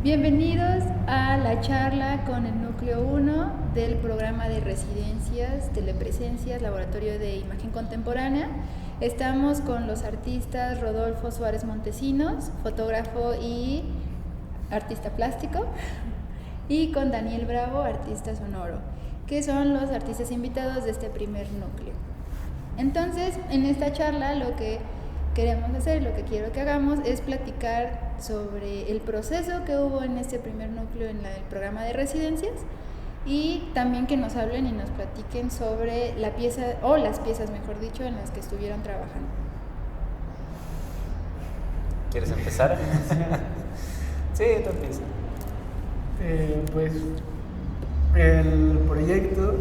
Bienvenidos a la charla con el núcleo 1 del programa de residencias, telepresencias, laboratorio de imagen contemporánea. Estamos con los artistas Rodolfo Suárez Montesinos, fotógrafo y artista plástico, y con Daniel Bravo, artista sonoro, que son los artistas invitados de este primer núcleo. Entonces, en esta charla lo que queremos hacer, lo que quiero que hagamos es platicar sobre el proceso que hubo en este primer núcleo en el programa de residencias y también que nos hablen y nos platiquen sobre la pieza, o las piezas mejor dicho, en las que estuvieron trabajando. ¿Quieres empezar? Sí, tú empieza. Pues el proyecto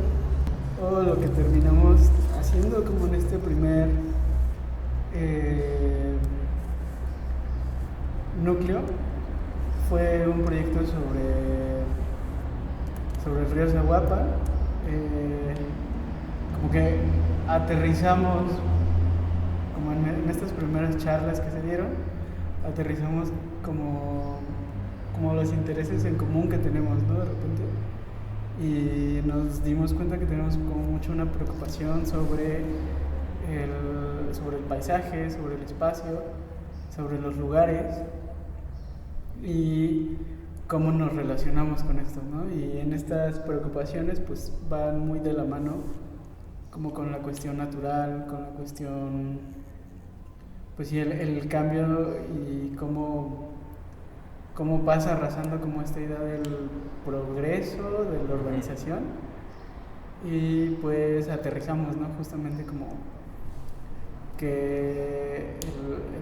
o lo que terminamos haciendo como en este primer núcleo fue un proyecto sobre el río Zaguapa. Como que aterrizamos como en estas primeras charlas que se dieron, aterrizamos como los intereses en común que tenemos, ¿no? De repente, y nos dimos cuenta que tenemos como mucho una preocupación sobre el paisaje, sobre el espacio, sobre los lugares y cómo nos relacionamos con esto, ¿no? Y en estas preocupaciones pues van muy de la mano como con la cuestión natural, con la cuestión, pues sí, el cambio y cómo pasa arrasando como esta idea del progreso, de la urbanización. Y pues aterrizamos, ¿no? Justamente como que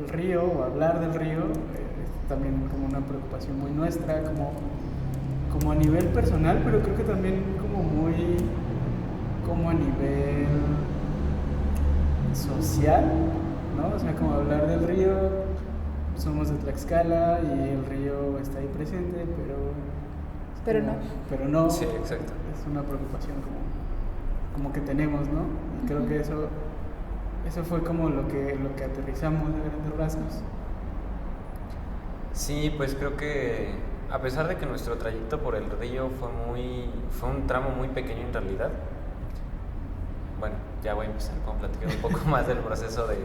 el río, o hablar del río, es también como una preocupación muy nuestra, como a nivel personal, pero creo que también como a nivel social, ¿no? O sea, como hablar del río, somos de Tlaxcala y el río está ahí presente, pero no. Sí, exacto. Es una preocupación como que tenemos, ¿no? Y creo que eso fue como lo que aterrizamos a grandes rasgos. Sí, pues creo que a pesar de que nuestro trayecto por el río fue un tramo muy pequeño en realidad. Bueno, ya voy a empezar a platicar un poco más del proceso de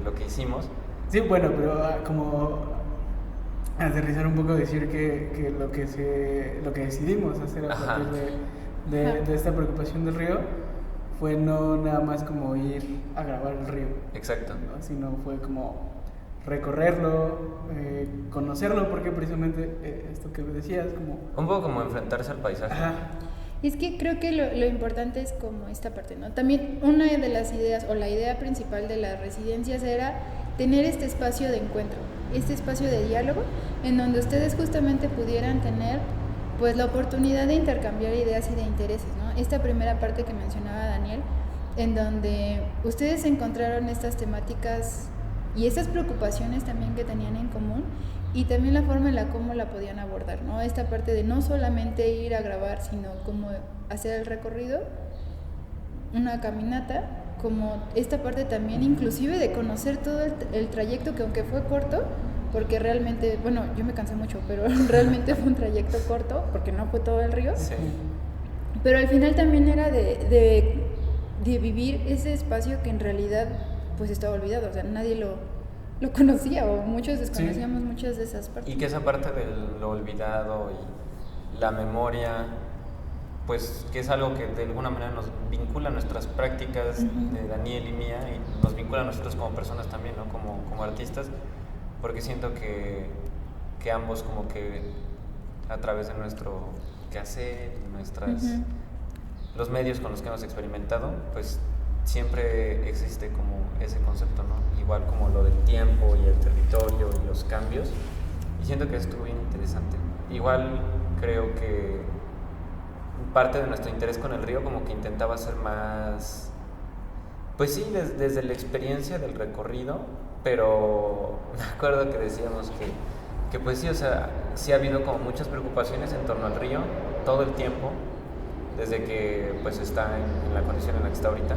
lo que hicimos. Sí, bueno, pero como aterrizar un poco, decir que lo que decidimos hacer a partir de esta preocupación del río fue no nada más como ir a grabar el río. Exacto. ¿No? Sino fue como recorrerlo, conocerlo, porque precisamente esto que decías, como... Un poco como enfrentarse al paisaje. Ajá. Y es que creo que lo importante es como esta parte, ¿no? También una de las ideas, o la idea principal de las residencias era tener este espacio de encuentro, este espacio de diálogo, en donde ustedes justamente pudieran tener pues la oportunidad de intercambiar ideas y de intereses, ¿no? Esta primera parte que mencionaba Daniel, en donde ustedes encontraron estas temáticas y estas preocupaciones también que tenían en común, y también la forma en la cómo la podían abordar, ¿no? Esta parte de no solamente ir a grabar, sino cómo hacer el recorrido, una caminata, como esta parte también inclusive de conocer todo el trayecto, que aunque fue corto, porque realmente, bueno, yo me cansé mucho, pero realmente fue un trayecto corto, porque no fue todo el río. Sí. Pero al final también era de vivir ese espacio que en realidad pues estaba olvidado, o sea, nadie lo conocía, o muchos desconocíamos muchas de esas partes. Y que esa parte de lo olvidado y la memoria, pues que es algo que de alguna manera nos vincula a nuestras prácticas de Daniel y mía, y nos vincula a nosotros como personas también, ¿no? Como artistas, porque siento que ambos como que a través de nuestro quehacer, los medios con los que hemos experimentado, pues siempre existe como ese concepto, ¿no? Igual como lo del tiempo y el territorio y los cambios, y siento que estuvo bien interesante. Igual creo que parte de nuestro interés con el río como que intentaba ser más, pues sí, desde la experiencia del recorrido, pero me acuerdo que decíamos que pues sí, o sea, sí ha habido como muchas preocupaciones en torno al río todo el tiempo, desde que pues está en la condición en la que está ahorita,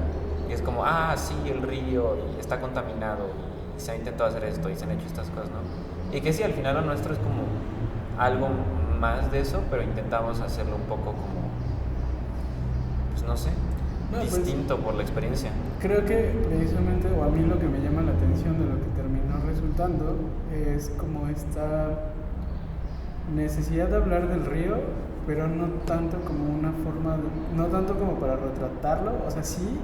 y es como, sí, el río, y está contaminado, y se ha intentado hacer esto, y se han hecho estas cosas, ¿no? Y que sí, al final lo nuestro es como algo más de eso, pero intentamos hacerlo un poco como, pues no sé, distinto por la experiencia. Creo que precisamente, o a mí lo que me llama la atención de lo que terminó resultando es como esta necesidad de hablar del río, pero no tanto como una forma, no tanto como para retratarlo, o sea, sí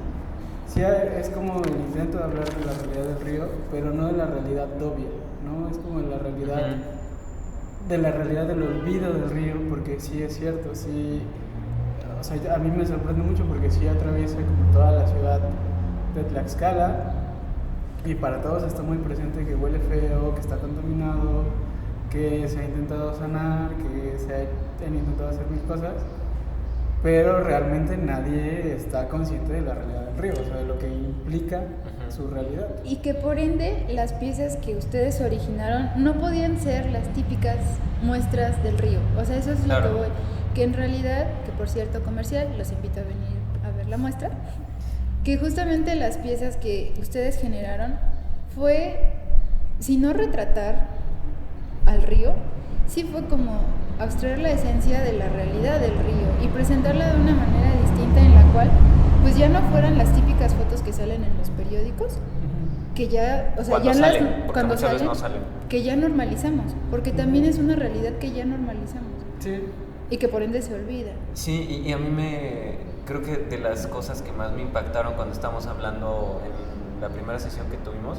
es como el intento de hablar de la realidad del río, pero no de la realidad obvia, ¿no? Es como de la realidad, de la realidad del olvido del río, porque sí es cierto, sí, o sea, a mí me sorprende mucho porque sí atraviesa como toda la ciudad de Tlaxcala, y para todos está muy presente que huele feo, que está contaminado, que se ha intentado sanar, que han intentado hacer mil cosas, pero realmente nadie está consciente de la realidad del río, o sea, de lo que implica su realidad. Y que por ende las piezas que ustedes originaron no podían ser las típicas muestras del río, o sea, eso es lo que voy, que en realidad, que por cierto comercial, los invito a venir a ver la muestra, que justamente las piezas que ustedes generaron fue, si no retratar al río, sí fue como abstraer la esencia de la realidad del río y presentarla de una manera distinta en la cual pues ya no fueran las típicas fotos que salen en los periódicos, que ya, o sea, cuando ya salen, cuando salen, no salen, que ya normalizamos, porque también es una realidad que ya normalizamos. Sí. Y que por ende se olvida. Sí, y a mí creo que de las cosas que más me impactaron cuando estábamos hablando en la primera sesión que tuvimos,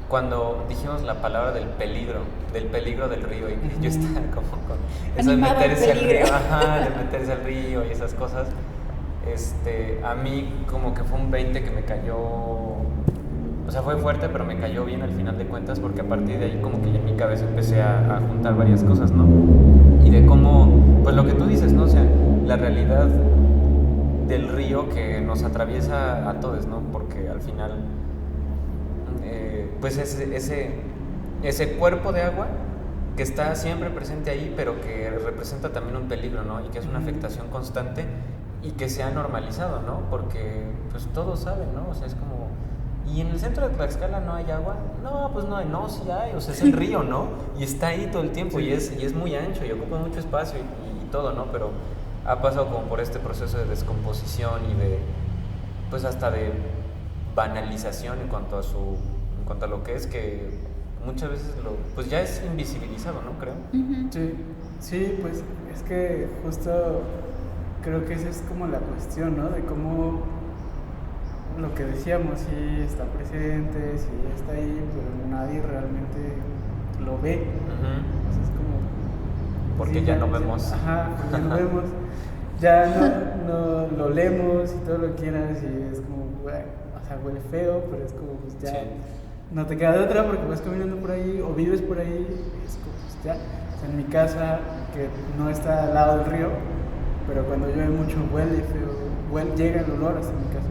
cuando dijimos la palabra del peligro del río, y que yo estaba como con eso de meterse al río, de meterse al río y esas cosas, a mí como que fue un 20 que me cayó, o sea, fue fuerte, pero me cayó bien al final de cuentas, porque a partir de ahí como que ya en mi cabeza empecé a juntar varias cosas, ¿no? Y de cómo, pues lo que tú dices, ¿no? O sea, la realidad del río que nos atraviesa a todos, ¿no? Porque al final, pues ese cuerpo de agua que está siempre presente ahí, pero que representa también un peligro, ¿no? Y que es una afectación constante y que se ha normalizado, ¿no? Porque pues todos saben, ¿no? O sea, es como, ¿y en el centro de Tlaxcala no hay agua? No, pues no hay, no, sí hay, o sea, es el río, ¿no? Y está ahí todo el tiempo, y es muy ancho y ocupa mucho espacio y todo, ¿no? Pero ha pasado como por este proceso de descomposición y de, pues hasta de banalización en cuanto a lo que es, que muchas veces pues ya es invisibilizado, ¿no? Creo. Sí, pues es que justo creo que esa es como la cuestión, ¿no? De cómo lo que decíamos, sí está presente, sí está ahí, pero nadie realmente lo ve. O sea, es como... Porque sí, ya no vemos. Porque ya no vemos. Ya no lo leemos y todo lo quieras, y es como, bueno, o sea, huele feo, pero es como, pues ya... Sí. No te queda de otra porque vas caminando por ahí o vives por ahí, es como, pues ya. O sea, en mi casa, que no está al lado del río, pero cuando llueve mucho huele feo, llega el olor hasta mi casa.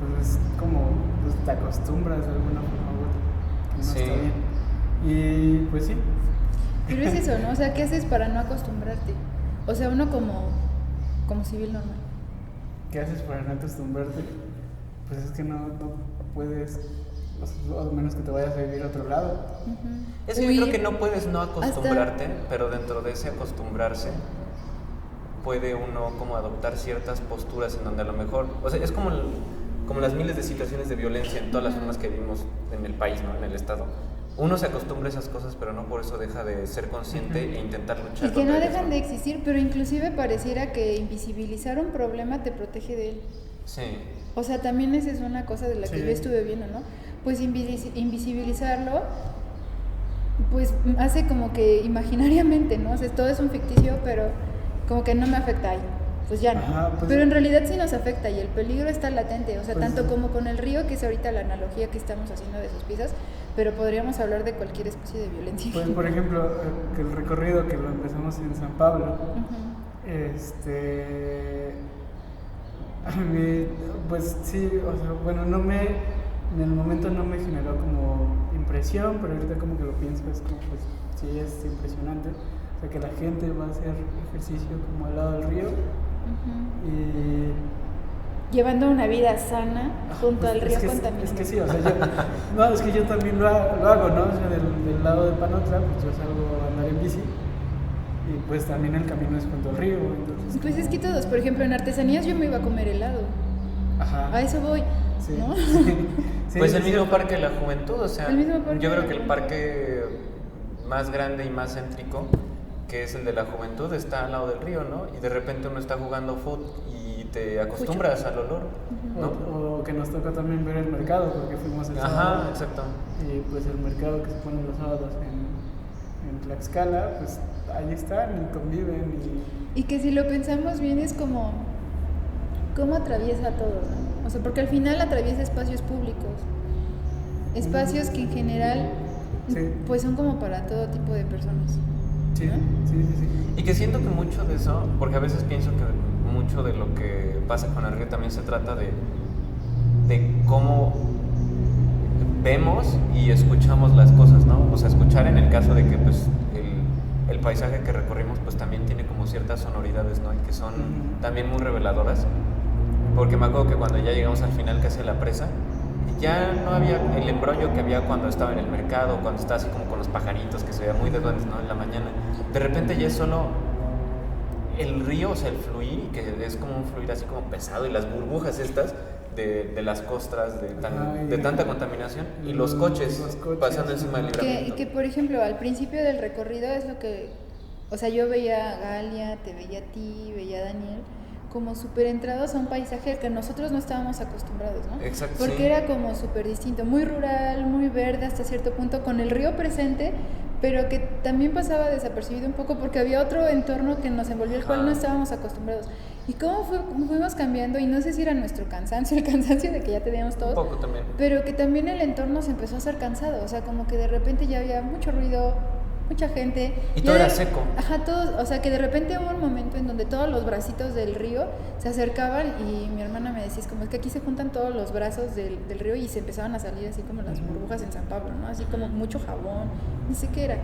Entonces, como, pues te acostumbras de alguna forma u otra, que no está bien. Y pues sí. Pero es eso, ¿no? O sea, ¿qué haces para no acostumbrarte? O sea, uno como civil normal. ¿Qué haces para no acostumbrarte? Pues es que no puedes, a menos que te vayas a vivir a otro lado. Es que yo creo que no puedes no acostumbrarte, pero dentro de ese acostumbrarse puede uno como adoptar ciertas posturas en donde a lo mejor, o sea, es como las miles de situaciones de violencia en todas las formas que vivimos en el país, ¿no? En el estado. Uno se acostumbra a esas cosas, pero no por eso deja de ser consciente e intentar luchar. Y que no dejan de existir, pero inclusive pareciera que invisibilizar un problema te protege de él. Sí. O sea, también esa es una cosa de la que yo estuve viendo, ¿no? Pues invisibilizarlo, pues hace como que imaginariamente, ¿no? O sea, todo es un ficticio, pero como que no me afecta ahí. Pues ya no. Pues, pero en realidad sí nos afecta y el peligro está latente, o sea, pues tanto como con el río, que es ahorita la analogía que estamos haciendo de sus piezas, pero podríamos hablar de cualquier especie de violencia. Pues por ejemplo, que el recorrido que lo empezamos en San Pablo, a mí, pues sí, o sea, bueno, en el momento no me generó como impresión, pero ahorita como que lo pienso, es como, pues sí es impresionante, o sea, que la gente va a hacer ejercicio como al lado del río. Y llevando una vida sana junto al río contaminado. Es que sí, o sea, es que yo también lo hago, ¿no? O sea, del lado de Panotla, pues yo salgo a andar en bici y pues también el camino es junto al río. Entonces, Pues es que todos, por ejemplo, en artesanías yo me iba a comer helado. Ajá. A eso voy, Sí, ¿no? sí, Pues sí, el sí. mismo Parque de la Juventud, o sea, El mismo Parque yo de creo la que el Juventud. parque más grande y más céntrico, que es el de la Juventud, está al lado del río, ¿no? Y de repente uno está jugando fútbol y te acostumbras al olor, ¿no? O que nos tocó también ver el mercado, porque fuimos el Ajá, sábado. exacto. Y pues el mercado que se pone los sábados en Tlaxcala, pues ahí están y conviven. Y que si lo pensamos bien es como cómo atraviesa todo, ¿no? O sea, porque al final atraviesa espacios públicos, espacios que en general Sí. pues son como para todo tipo de personas. Sí, ¿no? sí, sí, sí. Y que siento que mucho de eso, porque a veces pienso que mucho de lo que pasa con el río también se trata de cómo vemos y escuchamos las cosas, ¿no? O sea, escuchar en el caso de que pues el paisaje que recorrimos pues también tiene como ciertas sonoridades, ¿no? Y que son también muy reveladoras, porque me acuerdo que cuando ya llegamos al final casi a la presa, ya no había el embrollo que había cuando estaba en el mercado, cuando estaba así como con los pajaritos que se veía muy de duendes, ¿no? En la mañana. De repente ya es solo el río, o sea, el fluir, que es como un fluir así como pesado, y las burbujas estas de las costras, de tanta contaminación, y los coches pasando encima del libramiento. Que por ejemplo, al principio del recorrido es lo que, o sea, yo veía a Galia, te veía a ti, veía a Daniel, como súper entrados a un paisaje al que nosotros no estábamos acostumbrados, ¿no? Exacto, Porque sí. era como súper distinto, muy rural, muy verde hasta cierto punto, con el río presente, pero que también pasaba desapercibido un poco porque había otro entorno que nos envolvió, el cual no estábamos acostumbrados. Y cómo fuimos cambiando, y no sé si era nuestro cansancio, el cansancio de que ya teníamos todos, Un poco también. pero que también el entorno se empezó a hacer cansado, o sea, como que de repente ya había mucho ruido, mucha gente. Y ya todo era seco. Ajá, todo, o sea, que de repente hubo un momento en donde todos los bracitos del río se acercaban y mi hermana me decía, es como, es que aquí se juntan todos los brazos del río y se empezaban a salir así como las burbujas en San Pablo, ¿no? Así como mucho jabón, no sé qué era.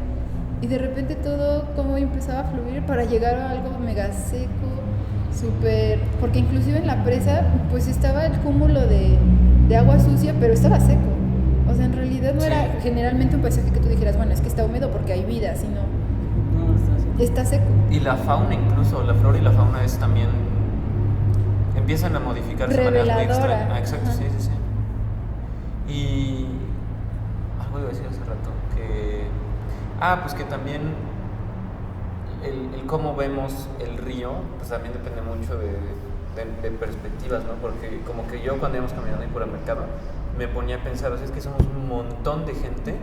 Y de repente todo como empezaba a fluir para llegar a algo mega seco, súper, porque inclusive en la presa pues estaba el cúmulo de agua sucia, pero estaba seco. O sea, en realidad no Sí. era generalmente un paisaje que tú dijeras, bueno, es que está húmedo porque hay vida, sino No, está así. está seco. Y la fauna incluso, la flora y la fauna es también, empiezan a modificarse de maneras muy Reveladora. extrañas. Ah, exacto, Ajá. sí, sí, sí. Y algo iba a decir hace rato, que pues que también el cómo vemos el río, pues también depende mucho de perspectivas, ¿no? Porque como que yo cuando íbamos caminando ahí por el mercado, me ponía a pensar, o sea, es que somos un montón de gente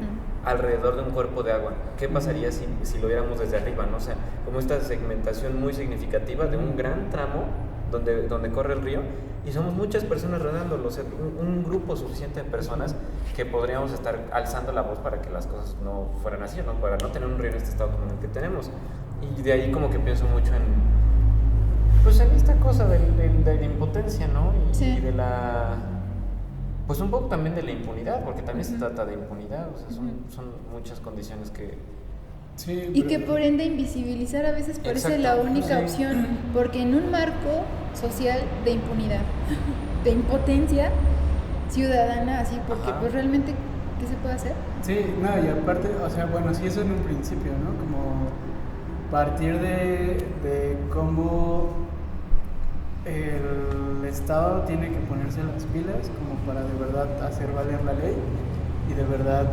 alrededor de un cuerpo de agua. ¿Qué pasaría si lo viéramos desde arriba, no? O sea, como esta segmentación muy significativa de un gran tramo donde corre el río, y somos muchas personas rodeándolo, o sea, un grupo suficiente de personas que podríamos estar alzando la voz para que las cosas no fueran así, ¿no? Para no tener un río en este estado como el que tenemos. Y de ahí como que pienso mucho pues en esta cosa de la impotencia, ¿no? Sí. Y de la... Pues un poco también de la impunidad, porque también se trata de impunidad, o sea, son muchas condiciones que... Sí, Y pero- que por ende invisibilizar a veces parece Exacto. la única Sí. opción, porque en un marco social de impunidad, de impotencia ciudadana, así, porque Ajá. pues realmente, ¿qué se puede hacer? Sí, no, y aparte, o sea, bueno, sí, eso en un principio, ¿no? Como partir de cómo el Estado tiene que ponerse las pilas como para de verdad hacer valer la ley y de verdad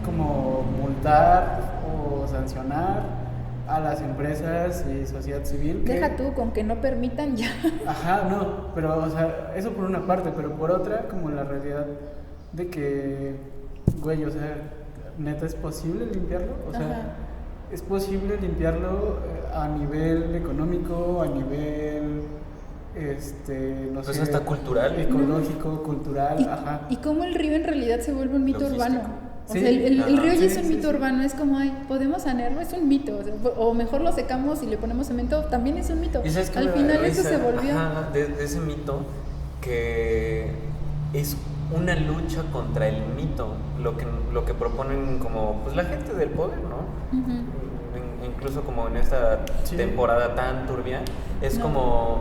como multar o sancionar a las empresas y sociedad civil. que- Deja tú, con que no permitan ya. Ajá, no, pero, o sea, eso por una parte, pero por otra, como la realidad de que, güey, o sea, neta, ¿es posible limpiarlo? O sea, Ajá. ¿es posible limpiarlo a nivel económico, a nivel, no Pues sé, hasta cultural. ecológico, cultural, Y, ajá? y cómo el río en realidad se vuelve un mito Logístico. urbano. O Sí, sea, el ajá. río ya es Sí, un sí, mito sí. urbano, es como, ay, ¿podemos sanearlo? Es un mito. O mejor lo secamos y le ponemos cemento, también es un mito. ¿Y sabes qué Al me da final eso risa? se volvió. Ajá, de ese mito que es una lucha contra el mito, lo que proponen como pues la gente del poder, ¿no? Ujú. Incluso como en esta Sí. temporada tan turbia, es No. como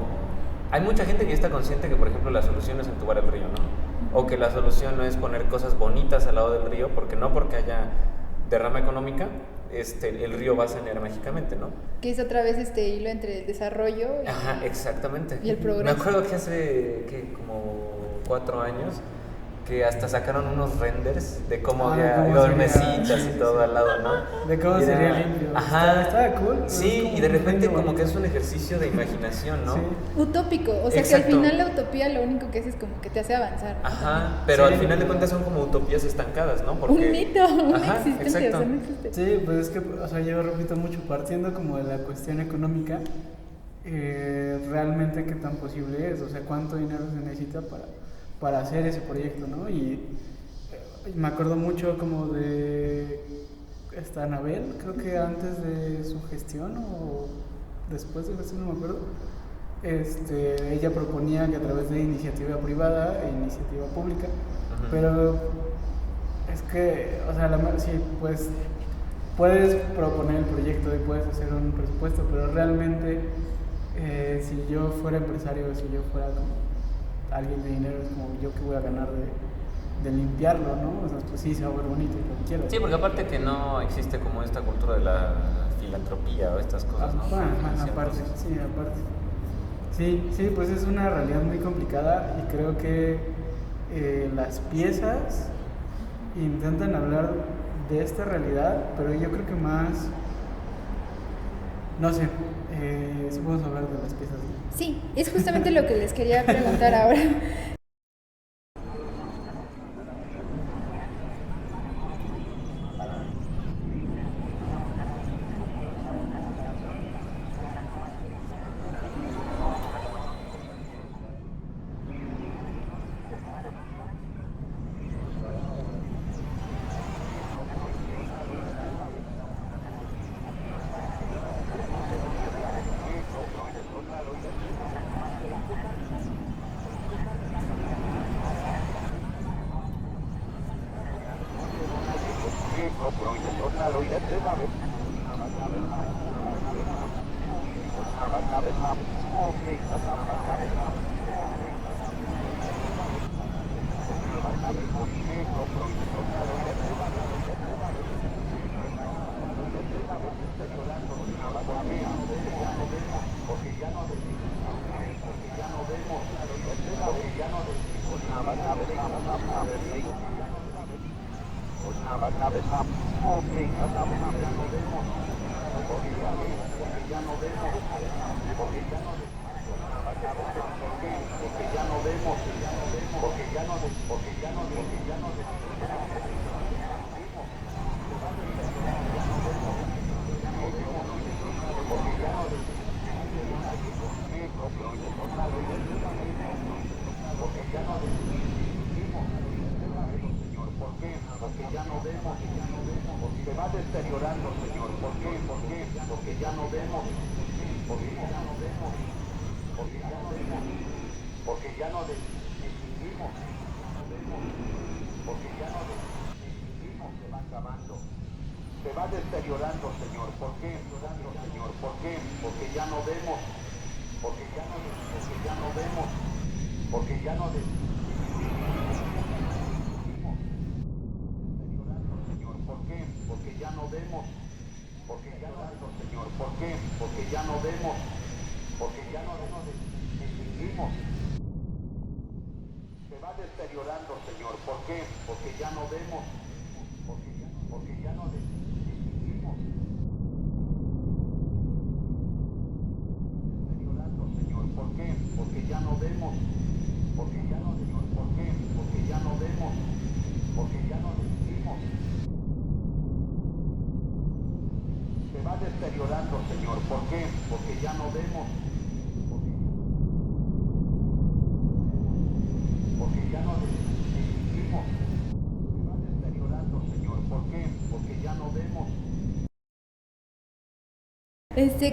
hay mucha gente que ya está consciente que por ejemplo la solución es entubar el río, ¿no? O que la solución no es poner cosas bonitas al lado del río, porque haya derrama económica, el río va a sanear mágicamente, ¿no? Que es otra vez este hilo entre el desarrollo Ajá, exactamente. y el progreso. Me acuerdo que hace como 4 años que hasta sacaron unos renders de cómo había mesitas y todo al lado, ¿no? De cómo sería limpio. Ajá. Estaba cool. Sí, y de repente como que es un ejercicio de imaginación, ¿no? Sí. Utópico, o sea Exacto. que al final la utopía lo único que hace es como que te hace avanzar. Ajá, pero Sí. al final de cuentas son como utopías estancadas, ¿no? Porque... Un mito, una Ajá, existencia, exacto. o sea, no existe. Sí, pues es que, o sea, yo repito mucho, partiendo como de la cuestión económica, realmente qué tan posible es, o sea, cuánto dinero se necesita para hacer ese proyecto, ¿no? Y me acuerdo mucho como de esta Anabel, creo que antes de su gestión o después de su gestión, no me acuerdo, ella proponía que a través de iniciativa privada e iniciativa pública, Ujú. pero es que, o sea, sí, pues puedes proponer el proyecto y puedes hacer un presupuesto, pero realmente si yo fuera empresario, si yo fuera como alguien de dinero, es como yo que voy a ganar de limpiarlo, ¿no? O sea, pues sí, se va a ver bonito y lo quiero. Sí, porque aparte que no existe como esta cultura de la filantropía o estas cosas, ¿no? Aparte, sí, aparte. Sí, pues es una realidad muy complicada y creo que las piezas intentan hablar de esta realidad, pero yo creo que más, no sé, si podemos hablar de las piezas. Sí, es justamente lo que les quería preguntar ahora.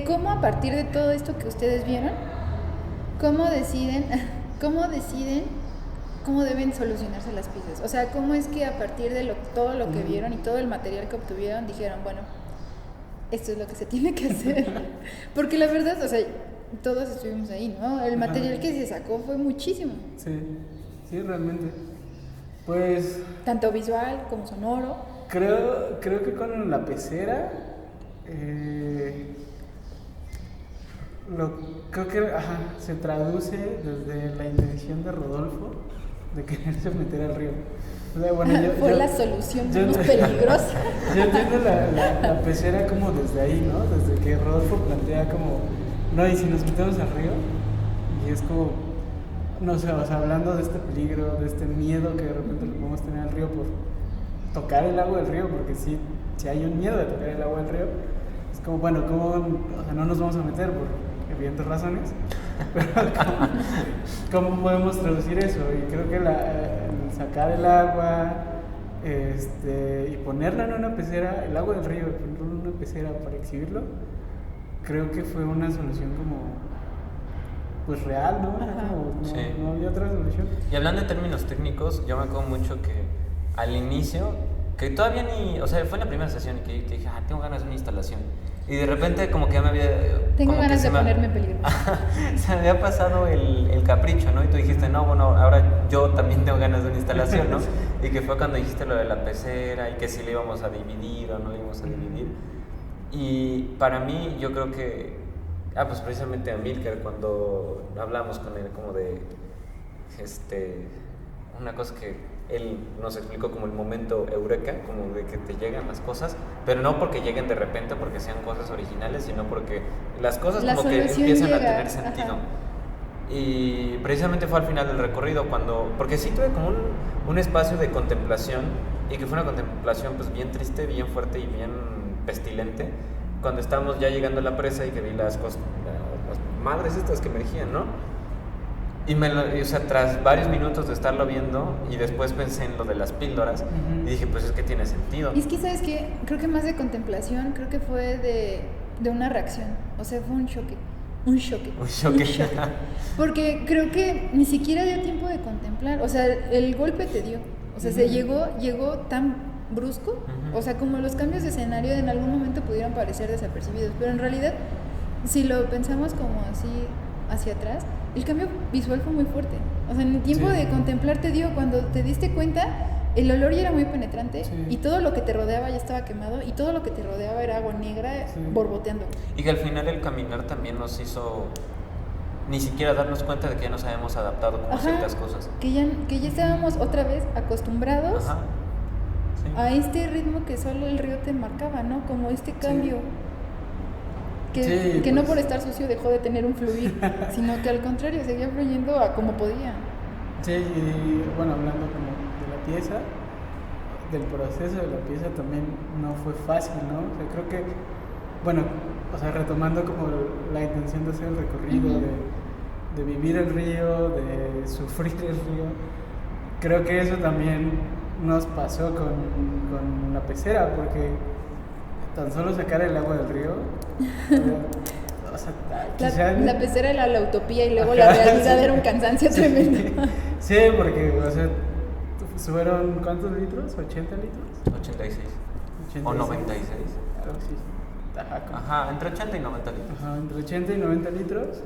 ¿Cómo a partir de todo esto que ustedes vieron, cómo deciden cómo deben solucionarse las piezas? O sea, ¿cómo es que a partir de todo lo que vieron y todo el material que obtuvieron dijeron, bueno, esto es lo que se tiene que hacer? Porque la verdad, o sea, todos estuvimos ahí, ¿no? El material que se sacó fue muchísimo. Sí, realmente. Pues... Tanto visual como sonoro. Creo que con la pecera Creo que se traduce desde la intención de Rodolfo de quererse meter al río. O sea, bueno, fue la solución menos peligrosa. Yo entiendo la pecera como desde ahí, ¿no? Desde que Rodolfo plantea como, no, y si nos metemos al río, y es como, no sé, o sea, hablando de este peligro, de este miedo que de repente le podemos tener al río por tocar el agua del río, porque sí hay un miedo de tocar el agua del río. Es como, bueno, o sea, no nos vamos a meter por evidentes razones, pero ¿cómo podemos traducir eso? Y creo que el sacar el agua y ponerla en una pecera, el agua del río, ponerlo en una pecera para exhibirlo, creo que fue una solución como, pues real, ¿no? Sí. No había otra solución. Y hablando en términos técnicos, yo me acuerdo mucho que al inicio, que todavía o sea, fue en la primera sesión y que te dije, tengo ganas de una instalación. Y de repente como que ya me había... Tengo ganas de ponerme en peligro. Se me había pasado el capricho, ¿no? Y tú dijiste, no, bueno, ahora yo también tengo ganas de una instalación, ¿no? Y que fue cuando dijiste lo de la pecera y que si le íbamos a dividir o no le íbamos a dividir. Y para mí, yo creo que... pues precisamente a Amílcar, cuando hablamos con él como de... una cosa que él nos explicó como el momento eureka, como de que te llegan las cosas, pero no porque lleguen de repente, porque sean cosas originales, sino porque las cosas como que empiezan a tener sentido. Y precisamente fue al final del recorrido, porque sí tuve como un espacio de contemplación, y que fue una contemplación pues bien triste, bien fuerte y bien pestilente, cuando estábamos ya llegando a la presa y que vi las madres estas que emergían, ¿no? Y o sea, tras varios minutos de estarlo viendo y después pensé en lo de las píldoras, y dije, pues es que tiene sentido. Y es que, ¿sabes qué? Creo que más de contemplación, creo que fue de una reacción. O sea, fue un choque. Porque creo que ni siquiera dio tiempo de contemplar. O sea, el golpe te dio. O sea, llegó tan brusco. O sea, como los cambios de escenario en algún momento pudieron parecer desapercibidos. Pero en realidad, si lo pensamos como así hacia atrás, el cambio visual fue muy fuerte. O sea, en el tiempo de contemplar te dio, cuando te diste cuenta, el olor ya era muy penetrante y todo lo que te rodeaba ya estaba quemado y todo lo que te rodeaba era agua negra borboteando. Y que al final el caminar también nos hizo ni siquiera darnos cuenta de que ya nos habíamos adaptado como a ciertas cosas. Que ya estábamos otra vez acostumbrados a este ritmo que solo el río te marcaba, ¿no? Como este cambio. Que pues, no por estar sucio dejó de tener un fluir, sino que al contrario, seguía fluyendo a como podía. Sí, y bueno, hablando como de la pieza, del proceso de la pieza también no fue fácil, ¿no? O sea, creo que, bueno, o sea, retomando como la intención de hacer el recorrido, de vivir el río, de sufrir el río, creo que eso también nos pasó con la pecera, porque tan solo sacar el agua del río, o sea, la pecera era la utopía y luego la realidad era un cansancio tremendo. Sí, porque, o sea, ¿fueron cuántos litros? ¿80 litros? 86. O 96. Algo así. Ajá, entre 80 y 90 litros. Ajá, entre 80 y 90 litros,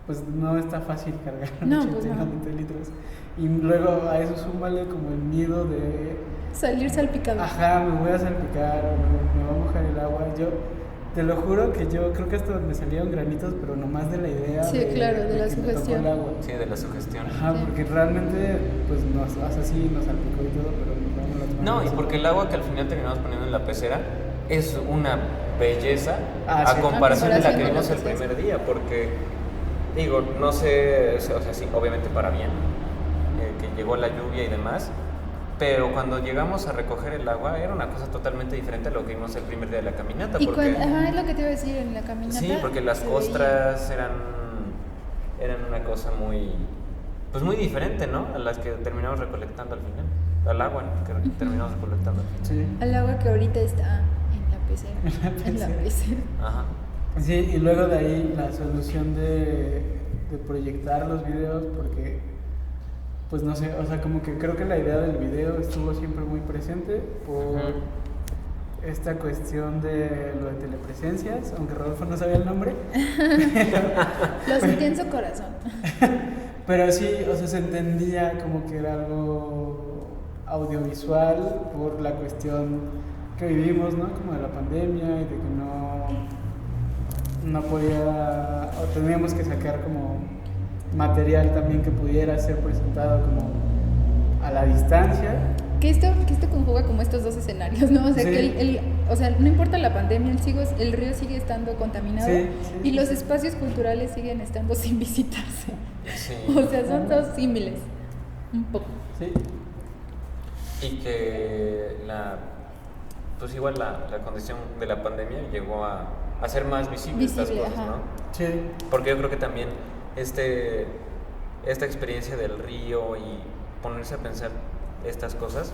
pues no está fácil cargar 80 y 90 litros. Y luego a eso súmale como el miedo de salir salpicado. Ajá, me voy a salpicar, me va a mojar el agua. Yo te lo juro que yo creo que hasta me salieron granitos, pero nomás de la idea de la sugestión. Me tocó el agua. Sí, de la sugestión. Ajá, porque realmente pues nos salpicó y todo, pero nos damos las manos. No, y porque el agua que al final terminamos poniendo en la pecera es una belleza a comparación de la que vimos el primer día, porque digo, no sé, o sea, sí, obviamente para bien, que llegó la lluvia y demás, pero cuando llegamos a recoger el agua era una cosa totalmente diferente a lo que vimos el primer día de la caminata. Y porque, es lo que te iba a decir en la caminata. Sí, porque las costras eran una cosa muy diferente, ¿no? A las que terminamos recolectando al final, al agua que terminamos recolectando al final. Sí. Al agua que ahorita está en la pecera. Ajá. Sí, y luego de ahí la solución de proyectar los videos, porque pues no sé, o sea, como que creo que la idea del video estuvo siempre muy presente por esta cuestión de lo de telepresencias, aunque Rodolfo no sabía el nombre. Lo sentí en su corazón. Pero sí, o sea, se entendía como que era algo audiovisual por la cuestión que vivimos, ¿no? Como de la pandemia y de que no podía, o teníamos que sacar como material también que pudiera ser presentado como a la distancia. Que esto conjuga como estos dos escenarios, ¿no? O sea, Sí. que o sea, no importa la pandemia, el río sigue estando contaminado, Sí, y sí, los sí. espacios culturales siguen estando sin visitarse. Sí. O sea, son dos símiles, un poco. Sí, Y que pues igual la condición de la pandemia llegó a hacer más visibles estas Visible, cosas, ajá. ¿no? sí, Porque yo creo que también esta experiencia del río y ponerse a pensar estas cosas,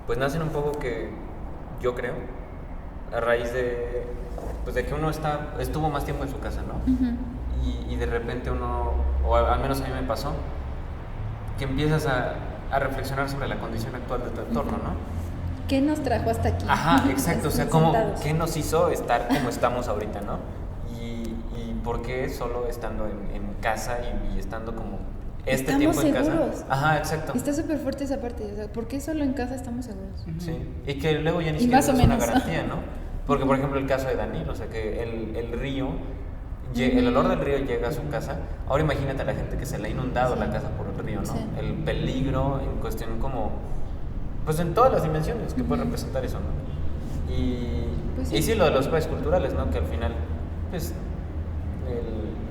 pues nacen un poco que yo creo a raíz de que uno estuvo más tiempo en su casa, ¿no? Ujú. Y de repente uno, o al menos a mí me pasó, que empiezas a reflexionar sobre la condición actual de tu entorno, ¿no? ¿Qué nos trajo hasta aquí? Ajá, exacto, o sea, Sentados. ¿qué nos hizo estar como estamos ahorita, ¿no? Y por qué solo estando en casa y estando como este Estamos tiempo en casa. seguros. Ajá, exacto. Está súper fuerte esa parte, o sea, ¿por qué solo en casa estamos seguros? Sí, y que luego ya ni Y siquiera más o es una menos. garantía, ¿no? Porque, por ejemplo, el caso de Daniel, o sea, que el río, el olor del río llega a su casa. Ahora imagínate a la gente que se le ha inundado Sí. la casa por el río, ¿no? Sí. El peligro en cuestión como, pues en todas las dimensiones que puede representar eso, ¿no? Pues sí. Y sí, lo de los espacios culturales, ¿no? Que al final, pues,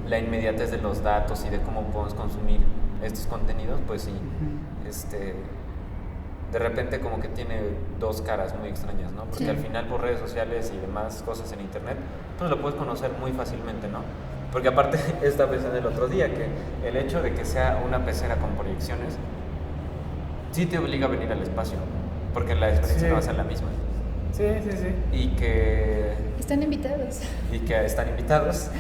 la inmediatez de los datos y de cómo podemos consumir estos contenidos, pues sí, de repente como que tiene dos caras muy extrañas, ¿no? Porque Sí. al final por redes sociales y demás cosas en internet, pues lo puedes conocer muy fácilmente, ¿no? Porque aparte estaba pensando el otro día que el hecho de que sea una pecera con proyecciones sí te obliga a venir al espacio, porque la experiencia Sí. no va a ser la misma. sí, sí, sí. Y que Están invitados. están invitados,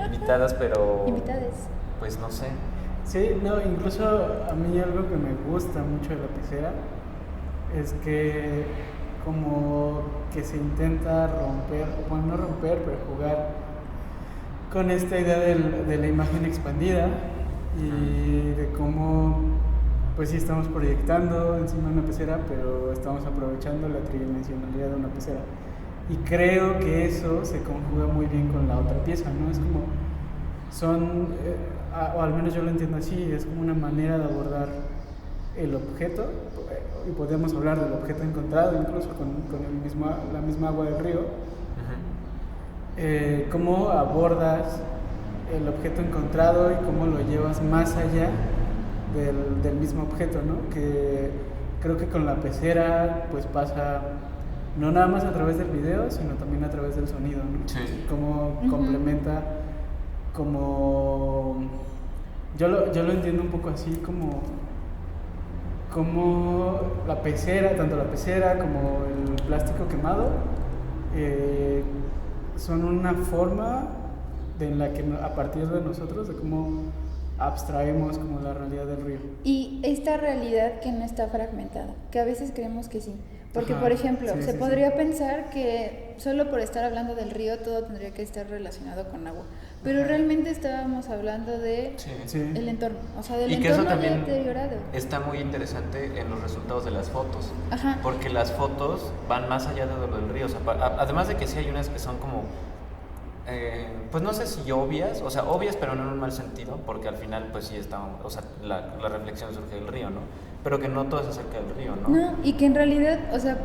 invitadas, pero Invitades. pues no sé. Sí, no, incluso a mí algo que me gusta mucho de la pecera es que como que se intenta romper, bueno, no romper, pero jugar con esta idea de la imagen expandida y de cómo, pues sí, estamos proyectando encima de una pecera, pero estamos aprovechando la tridimensionalidad de una pecera. Y creo que eso se conjuga muy bien con la otra pieza, ¿no? Es como, o al menos yo lo entiendo así, es como una manera de abordar el objeto, y podemos hablar del objeto encontrado incluso con la misma agua del río. Cómo abordas el objeto encontrado y cómo lo llevas más allá del mismo objeto, ¿no? Que creo que con la pecera pues pasa no nada más a través del video, sino también a través del sonido, ¿no? Sí. Cómo Ujú. complementa, como yo lo entiendo un poco así, como la pecera, tanto la pecera como el plástico quemado, son una forma en la que a partir de nosotros, de cómo abstraemos como la realidad del río. Y esta realidad que no está fragmentada, que a veces creemos que sí. Porque, Ajá, por ejemplo, sí, se sí, podría pensar que solo por estar hablando del río todo tendría que estar relacionado con agua. Pero Ajá. realmente estábamos hablando de Sí. Sí. el entorno, o sea, del Y que eso entorno también deteriorado. está muy interesante en los resultados de las fotos. Ajá. Porque las fotos van más allá de lo del río. O sea, además de que sí hay unas que son como, pues no sé si obvias, o sea, obvias pero no en un mal sentido, porque al final pues sí está, o sea, la reflexión surge del río, ¿no? Pero que no todo es acerca del río, ¿no? No, y que en realidad, o sea,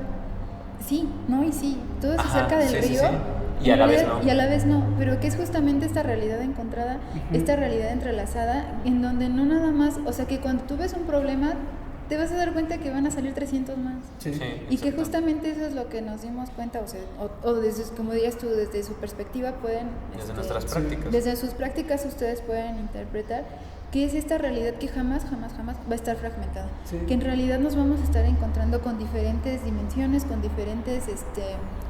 sí, no y sí, todo es Ajá, acerca del sí, sí, río. sí. Y a la vez realidad- no. Y a la vez no, pero que es justamente esta realidad encontrada, Ujú. esta realidad entrelazada, en donde no nada más, o sea, que cuando tú ves un problema, te vas a dar cuenta que van a salir 300 más. Sí. Y que exacto. justamente eso es lo que nos dimos cuenta, o sea, o desde, como dirías tú, desde su perspectiva pueden... Desde nuestras prácticas. Desde sus prácticas ustedes pueden interpretar que es esta realidad que jamás va a estar fragmentada. Sí. Que en realidad nos vamos a estar encontrando con diferentes dimensiones, con diferentes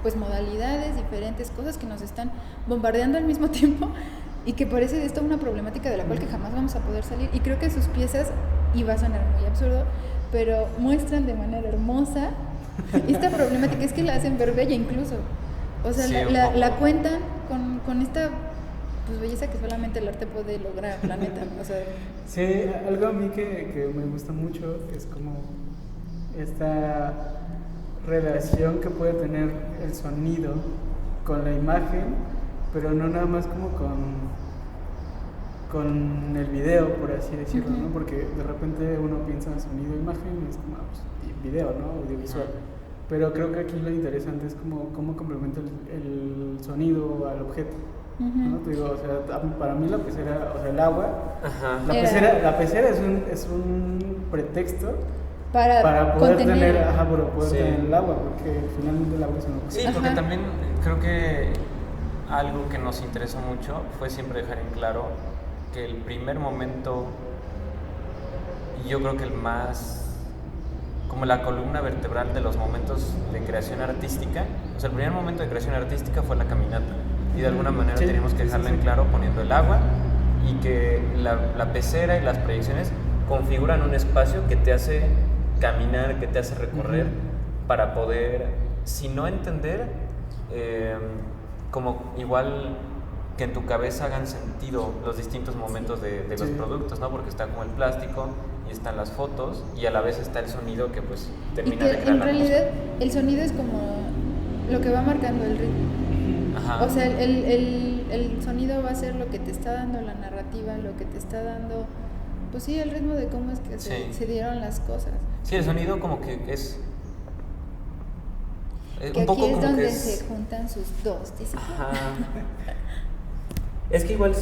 pues modalidades, diferentes cosas que nos están bombardeando al mismo tiempo y que parece esto una problemática de la cual que jamás vamos a poder salir. Y creo que sus piezas, y va a sonar muy absurdo, pero muestran de manera hermosa esta problemática, es que la hacen ver bella incluso. O sea, Sí, un la poco. cuentan con esta pues belleza que solamente el arte puede lograr, la neta. O sea, Sí, algo a mí que me gusta mucho es como esta relación que puede tener el sonido con la imagen, pero no nada más como con el video, por así decirlo, ¿no? Porque de repente uno piensa en sonido e imagen y es como video, ¿no? Audiovisual. Pero creo que aquí lo interesante es cómo complementa el sonido al objeto. ¿No? Te digo, o sea, para mí la pecera, o sea, el agua, la pecera es un pretexto para poder tener el agua, porque finalmente el agua es una Sí, porque también creo que algo que nos interesó mucho fue siempre dejar en claro que el primer momento, y yo creo que el más, como la columna vertebral de los momentos de creación artística, o sea, el primer momento de creación artística fue la caminata, y de alguna manera teníamos que dejarla en claro poniendo el agua, y que la pecera y las proyecciones configuran un espacio que te hace caminar, que te hace recorrer, para poder, si no entender, como igual que en tu cabeza hagan sentido los distintos momentos de los productos, ¿no? Porque está como el plástico y están las fotos y a la vez está el sonido que pues termina de crear en la realidad música. el sonido es como lo que va marcando el ritmo. O sea, el sonido va a ser lo que te está dando la narrativa, lo que te está dando, pues sí, el ritmo de cómo es que se dieron las cosas. Sí, el sonido como que es que un poco aquí es como donde que se juntan sus dos disciplinas. Es que igual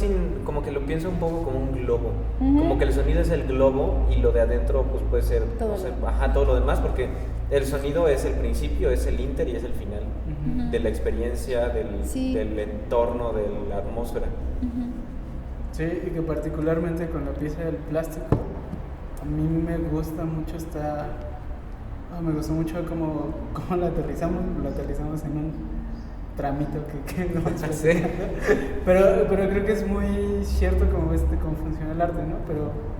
como que lo pienso un poco como un globo, como que el sonido es el globo y lo de adentro pues puede ser todo lo demás, porque el sonido es el principio, es el inter y es el final de la experiencia, del entorno, de la atmósfera. Sí, y que particularmente con la pieza del plástico, a mí me gusta mucho me gustó mucho cómo la aterrizamos en un tramito que no sí. pero creo que es muy cierto cómo funciona el arte, ¿no? Pero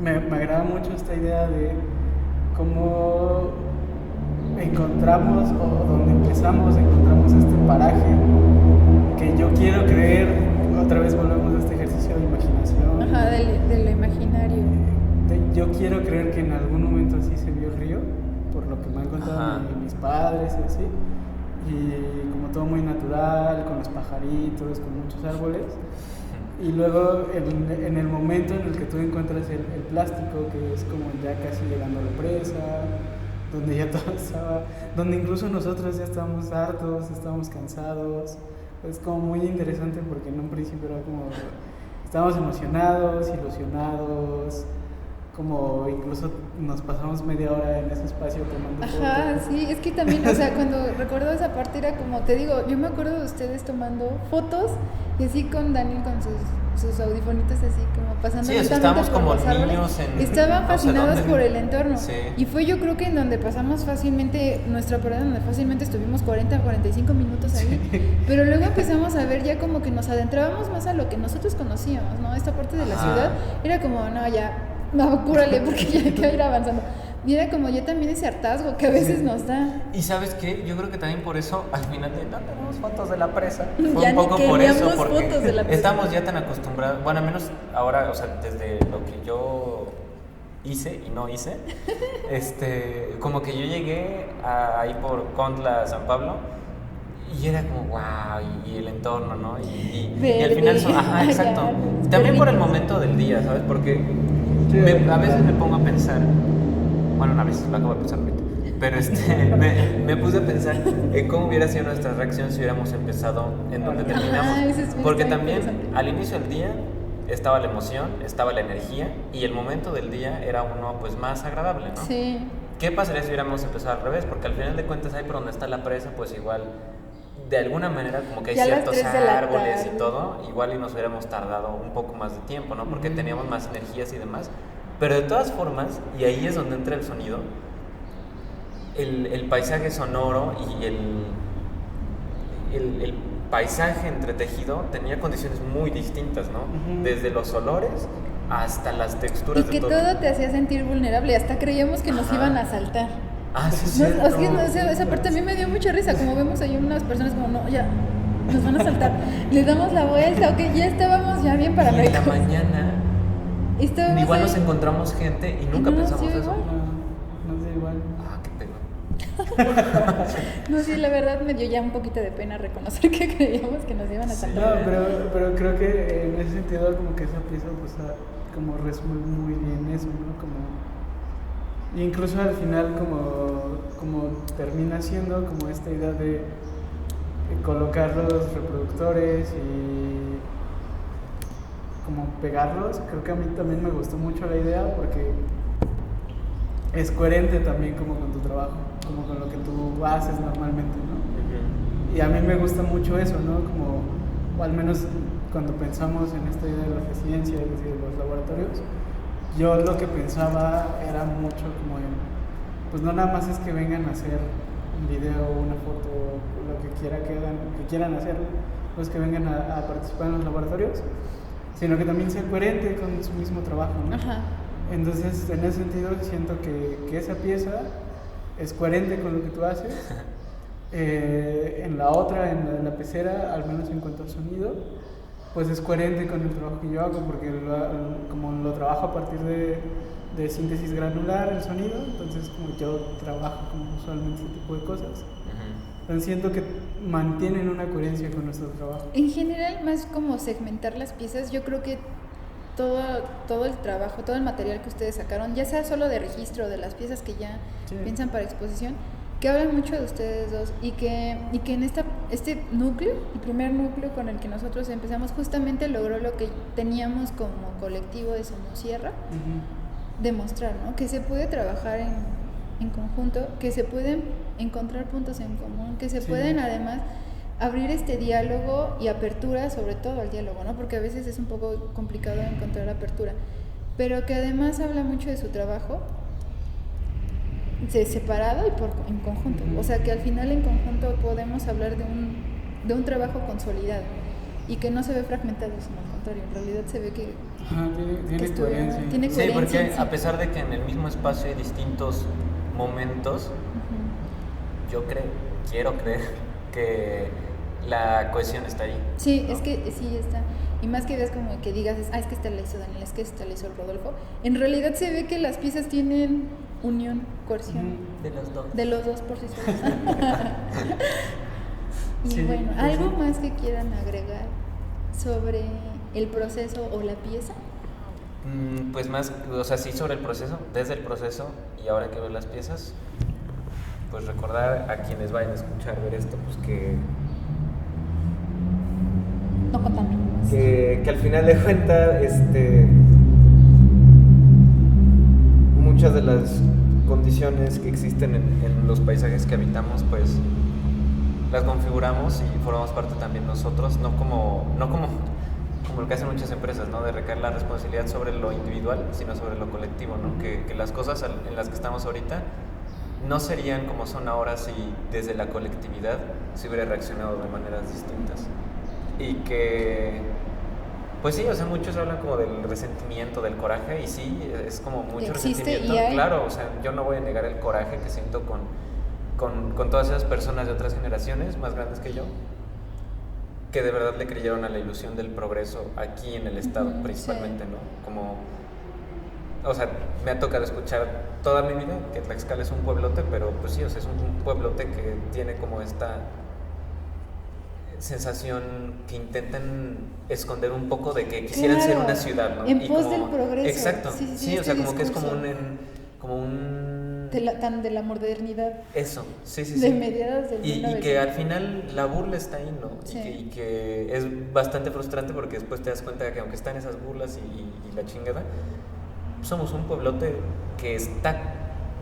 me agrada mucho esta idea de cómo encontramos, o donde encontramos este paraje, que yo quiero creer, otra vez volvemos a este ejercicio de imaginación. Del imaginario. Yo quiero creer que en algún momento así se vio el río, por lo que me han contado mis padres y así. y como todo muy natural, con los pajaritos, con muchos árboles. Y luego en el momento en el que tú encuentras el plástico, que es como ya casi llegando a la presa, donde ya todo estaba, donde incluso nosotros ya estábamos hartos, estábamos cansados. Es como muy interesante porque en un principio era como, estábamos emocionados, ilusionados, como incluso nos pasamos media hora en ese espacio tomando fotos. Ajá, sí, es que también, o sea, cuando recuerdo esa parte era como, te digo, yo me acuerdo de ustedes tomando fotos y así con Daniel con sus audifonitos así como pasando sí, estábamos como niños estaban fascinados por el entorno sí. Y fue yo creo que en donde pasamos fácilmente nuestra parada, donde fácilmente estuvimos 40-45 minutos ahí, sí. Pero luego empezamos a ver ya como que nos adentrábamos más a lo que nosotros conocíamos, ¿no? Esta parte de la ciudad era como, no, ya no, cúrale, porque ya hay que ir avanzando. Y era como ya también ese hartazgo que a veces nos da. Y ¿sabes qué? Yo creo que también por eso, al final de no tenemos fotos de la presa. Fue ya un poco por eso, porque fotos de la presa. Estamos ya tan acostumbrados, bueno, al menos ahora, o sea, desde lo que yo hice y no hice, como que yo llegué ahí por Contla, San Pablo, y era como, wow, y el entorno, ¿no? Y al final, ajá, exacto. También por el momento del día, ¿sabes? Porque a veces me pongo a pensar, bueno, una vez, lo acabo de pensar ahorita, pero me puse a pensar en cómo hubiera sido nuestra reacción si hubiéramos empezado en donde terminamos. Porque también al inicio del día estaba la emoción, estaba la energía, y el momento del día era uno pues más agradable, ¿no? Sí. ¿Qué pasaría si hubiéramos empezado al revés? Porque al final de cuentas ahí por donde está la presa, pues igual de alguna manera como que hay ya ciertos árboles y todo, igual y nos hubiéramos tardado un poco más de tiempo, ¿no? Porque teníamos más energías y demás. Pero de todas formas, y ahí es donde entra el sonido, el paisaje sonoro y el paisaje entretejido tenía condiciones muy distintas, ¿no? Desde los olores hasta las texturas y que de todo te hacía sentir vulnerable, hasta creíamos que nos iban a asaltar. Ah, sí, no, es que esa parte a mí me dio mucha risa, como vemos ahí unas personas como, no, ya, nos van a asaltar, le damos la vuelta, ok, ya estábamos ya bien paranoicos. Y en la mañana igual nos encontramos gente y nunca pensamos eso. No sé, igual. Ah, qué pena. No, sí, la verdad me dio ya un poquito de pena reconocer que creíamos que nos iban a asaltar. No, pero creo que en ese sentido como que esa pieza pues como resume muy bien eso, ¿no? Como incluso al final como termina siendo como esta idea de colocar los reproductores y como pegarlos. Creo que a mí también me gustó mucho la idea porque es coherente también como con tu trabajo, como con lo que tú haces normalmente, ¿no? Y a mí me gusta mucho eso, ¿no? Como, o al menos cuando pensamos en esta idea de la residencia, es decir, los laboratorios, yo lo que pensaba era mucho como en, pues no nada más es que vengan a hacer un video, una foto, lo que quieran hacer, los que vengan a participar en los laboratorios, sino que también sea coherente con su mismo trabajo, ¿no? Ajá. Entonces, en ese sentido, siento que esa pieza es coherente con lo que tú haces. En la otra, en la pecera, al menos en cuanto al sonido, pues es coherente con el trabajo que yo hago, porque como lo trabajo a partir de síntesis granular, el sonido, entonces como yo trabajo como usualmente ese tipo de cosas. Entonces siento que mantienen una coherencia con nuestro trabajo. En general, más como segmentar las piezas, yo creo que todo el trabajo, todo el material que ustedes sacaron, ya sea solo de registro de las piezas que ya piensan para exposición, que hablan mucho de ustedes dos y que en este núcleo, el primer núcleo con el que nosotros empezamos, justamente logró lo que teníamos como colectivo de Somosierra, demostrar, ¿no? Que se puede trabajar en conjunto, que se pueden encontrar puntos en común, que se pueden además abrir este diálogo y apertura, sobre todo al diálogo, ¿no? Porque a veces es un poco complicado encontrar apertura, pero que además habla mucho de su trabajo separado y en conjunto. O sea, que al final en conjunto podemos hablar de un trabajo consolidado y que no se ve fragmentado, sino al contrario, en realidad se ve que tiene coherencia. Tiene sí, coherencia, porque a pesar de que en el mismo espacio hay distintos momentos, yo quiero creer que la cohesión está ahí. Sí, ¿no? Es que sí está. Y más que veas como que digas, es que esta la hizo Daniel, es que esta la hizo Rodolfo. En realidad se ve que las piezas tienen unión, cohesión. De los dos. De los dos por sí solos. Y Sí, bueno, pues ¿algo sí. más que quieran agregar sobre el proceso o la pieza? Pues más, o sea, sí sobre el proceso, desde el proceso y ahora que veo las piezas, pues recordar a quienes vayan a escuchar, ver esto, pues No contaminemos. que al final de cuentas, muchas de las condiciones que existen en los paisajes que habitamos, pues las configuramos y formamos parte también nosotros, no como lo que hacen muchas empresas, ¿no? De recaer la responsabilidad sobre lo individual, sino sobre lo colectivo, ¿no? Que las cosas en las que estamos ahorita no serían como son ahora si desde la colectividad se hubiera reaccionado de maneras distintas. Y que, pues sí, o sea, muchos hablan como del resentimiento, del coraje, y sí, es como mucho Existe resentimiento. y hay. Claro, o sea, yo no voy a negar el coraje que siento con todas esas personas de otras generaciones más grandes que yo, que de verdad le creyeron a la ilusión del progreso aquí en el estado, principalmente, sí. ¿no? Como, o sea, me ha tocado escuchar toda mi vida que Tlaxcala es un pueblote, pero pues sí, o sea, es un pueblote que tiene como esta sensación que intentan esconder un poco de que quisieran ser una ciudad, ¿no? En Y pos como, del progreso. Exacto, sí, o sea, como que es como discurso. un De la modernidad. eso, sí, De mediados del y 1900. que al final la burla está ahí, ¿no? Sí. Y que es bastante frustrante porque después te das cuenta de que aunque están esas burlas y la chingada, somos un pueblote que está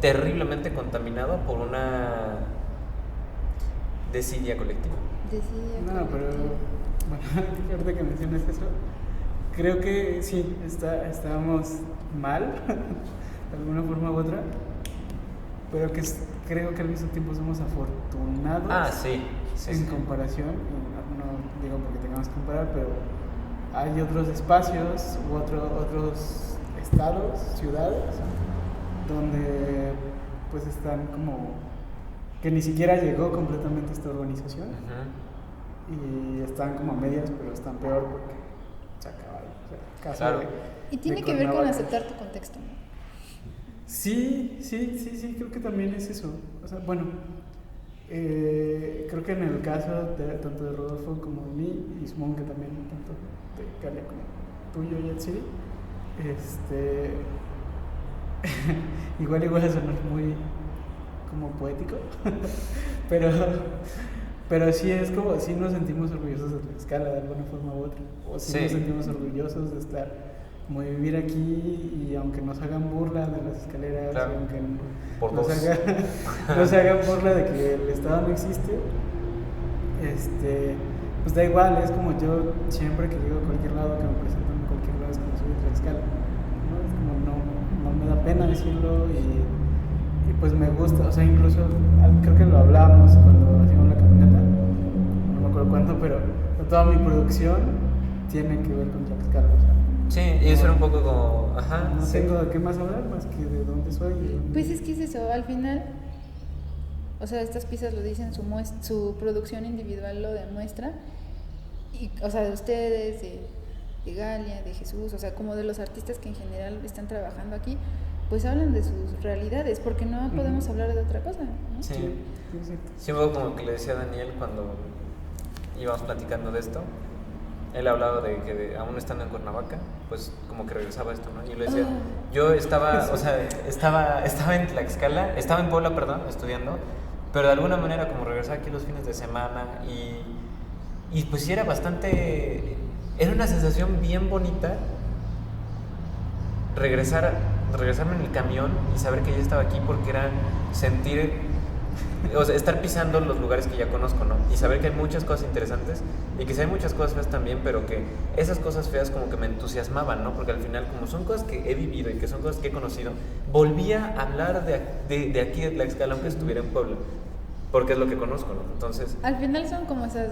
terriblemente contaminado por una desidia colectiva. No, pero bueno, ahorita que mencionas eso, creo que sí, estábamos mal, de alguna forma u otra, pero creo que al mismo tiempo somos afortunados Sí, en comparación, no digo porque tengamos que comparar, pero hay otros espacios u otros estados, ciudades, donde pues están como que ni siquiera llegó completamente esta urbanización. Y están como a medias, pero están peor porque se acabaron. O sea, caso Claro. Y tiene que ver con aceptar tu contexto, ¿no? Sí, creo que también es eso. O sea, bueno, creo que en el caso tanto de Rodolfo como de mí, y supongo que también tanto de Calia como tuyo y Yatsiri, igual voy a sonar muy como poético, pero sí es como, sí nos sentimos orgullosos de Tlaxcala de alguna forma u otra, o sí nos sentimos orgullosos de estar, como de vivir aquí, y aunque nos hagan burla de las escaleras, Claro. y aunque Por nos hagan burla de que el Estado no existe, pues da igual, es como yo siempre que llego a cualquier lado, que me presento en cualquier lado, es como soy de Tlaxcala, ¿no? Es como no me da pena decirlo, y pues me gusta, o sea, incluso creo que lo hablábamos cuando hacíamos la caminata, no me acuerdo cuándo, pero toda mi producción tiene que ver con Tlaxcala, o sea. Sí, y eso era un poco como, No tengo de qué más hablar más que de dónde soy. Pues es que es eso, al final, o sea, estas piezas lo dicen, su producción individual lo demuestra, y, o sea, de ustedes, de Galia, de Jesús, o sea, como de los artistas que en general están trabajando aquí, pues hablan de sus realidades, porque no podemos hablar de otra cosa, ¿no? Sí, exacto. sí, como que le decía a Daniel cuando íbamos platicando de esto, él hablaba de que aún estando en Cuernavaca, pues como que regresaba esto, ¿no? Y yo le decía, yo estaba, o sea, estaba en Tlaxcala, estaba en Puebla, perdón, estudiando, pero de alguna manera como regresaba aquí los fines de semana y pues sí era una sensación bien bonita regresarme en el camión y saber que ya estaba aquí, porque era sentir, o sea, estar pisando los lugares que ya conozco, ¿no? Y saber que hay muchas cosas interesantes y que sí hay muchas cosas feas también, pero que esas cosas feas como que me entusiasmaban, ¿no? Porque al final, como son cosas que he vivido y que son cosas que he conocido, volvía a hablar de aquí de Tlaxcala aunque estuviera en Puebla, porque es lo que conozco, ¿no? Entonces, al final son como esas,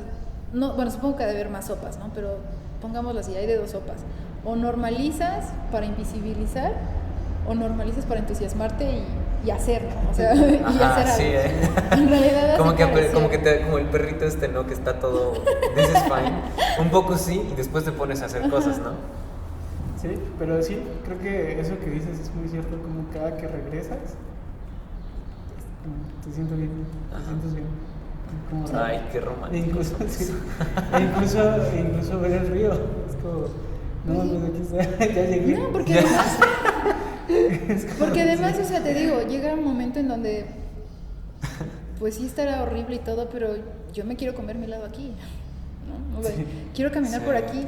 no, bueno, supongo que ha de haber más sopas, ¿no? Pero pongámoslo así, hay de dos sopas. O normalizas para invisibilizar, o normalizas para entusiasmarte y hacer, ¿no? O sea, y hacer algo. Sí, En realidad como que parecer. como el perrito ¿no? Que está todo this is fine, un poco sí, y después te pones a hacer cosas, ¿no? Sí, pero sí, creo que eso que dices es muy cierto, como cada que regresas te siento bien, te sientes bien. Como, Ay, qué romántico. incluso, sí, incluso ver el río. Es como, no, pues aquí está, ya llegué. No, porque Ya. además, Es como, porque además, sí. o sea, te digo, llega un momento en donde, pues sí estará horrible y todo, pero yo me quiero comer mi helado aquí, ¿no? O sea, Sí. quiero caminar Sí. por aquí,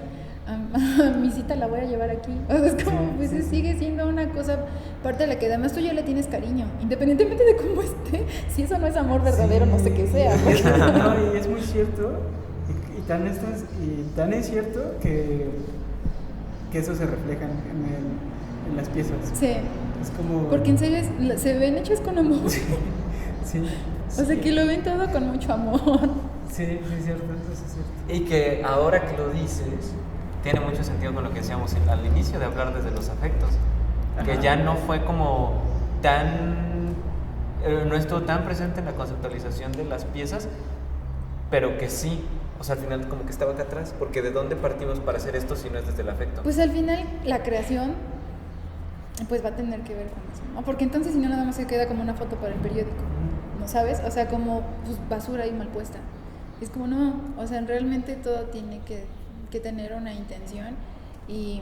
mi cita la voy a llevar aquí. O sea, es como, Sí, pues sí, sí. sigue siendo una cosa parte de la que además tú ya le tienes cariño, independientemente de cómo esté. Si eso no es amor verdadero, Sí. no sé qué sea. No, y es muy cierto, y tan es cierto que eso se refleja en las piezas. Sí, Es como... porque en serio se ven hechas con amor. Sí, sí, O sea, que lo ven todo con mucho amor. sí, es cierto, eso es cierto. Y que ahora que lo dices, tiene mucho sentido con lo que decíamos al inicio de hablar desde los afectos. Que Ajá. ya no fue como tan... no estuvo tan presente en la conceptualización de las piezas, pero que sí. O sea, al final como que estaba acá atrás, porque ¿de dónde partimos para hacer esto si no es desde el afecto? Pues al final la creación pues va a tener que ver con eso, ¿no? Porque entonces si no nada más se queda como una foto para el periódico, ¿no sabes? O sea, como pues, basura ahí mal puesta. Es como no, o sea, realmente todo tiene que tener una intención y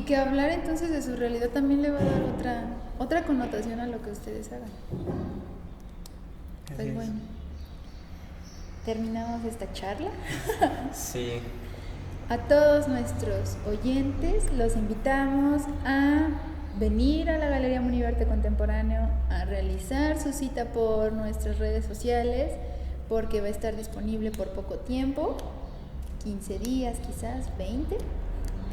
que hablar entonces de su realidad también le va a dar otra connotación a lo que ustedes hagan. Así Pues es. bueno, terminamos esta charla. Sí. A todos nuestros oyentes los invitamos a venir a la Galería Muniverte Contemporáneo a realizar su cita por nuestras redes sociales porque va a estar disponible por poco tiempo, 15 días quizás, 20.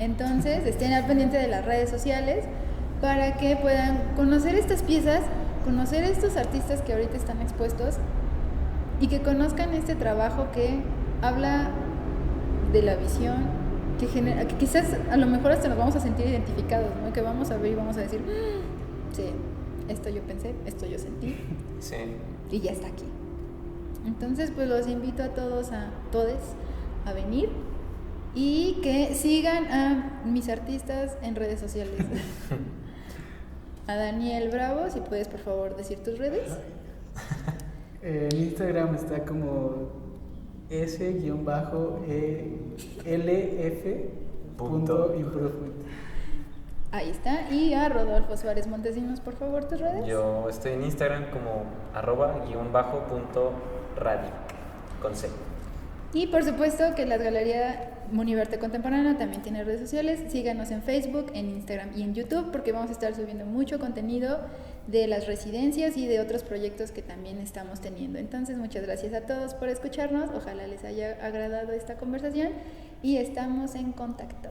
Entonces estén al pendiente de las redes sociales para que puedan conocer estas piezas, conocer estos artistas que ahorita están expuestos y que conozcan este trabajo que habla de la visión, que genera, que quizás a lo mejor hasta nos vamos a sentir identificados, ¿no? Que vamos a ver y vamos a decir, sí, esto yo pensé, esto yo sentí Sí. y ya está aquí. Entonces pues los invito a todos, a todes, a venir y que sigan a mis artistas en redes sociales. A Daniel Bravo, si puedes por favor decir tus redes. En Instagram está como s-lf.improvement. Ahí está. Y a Rodolfo Suárez Montesinos, por favor, tus redes. Yo estoy en Instagram como @_radic con C. Y por supuesto que la Galería Muniverte Contemporánea también tiene redes sociales. Síganos en Facebook, en Instagram y en YouTube porque vamos a estar subiendo mucho contenido de las residencias y de otros proyectos que también estamos teniendo. Entonces, muchas gracias a todos por escucharnos. Ojalá les haya agradado esta conversación y estamos en contacto.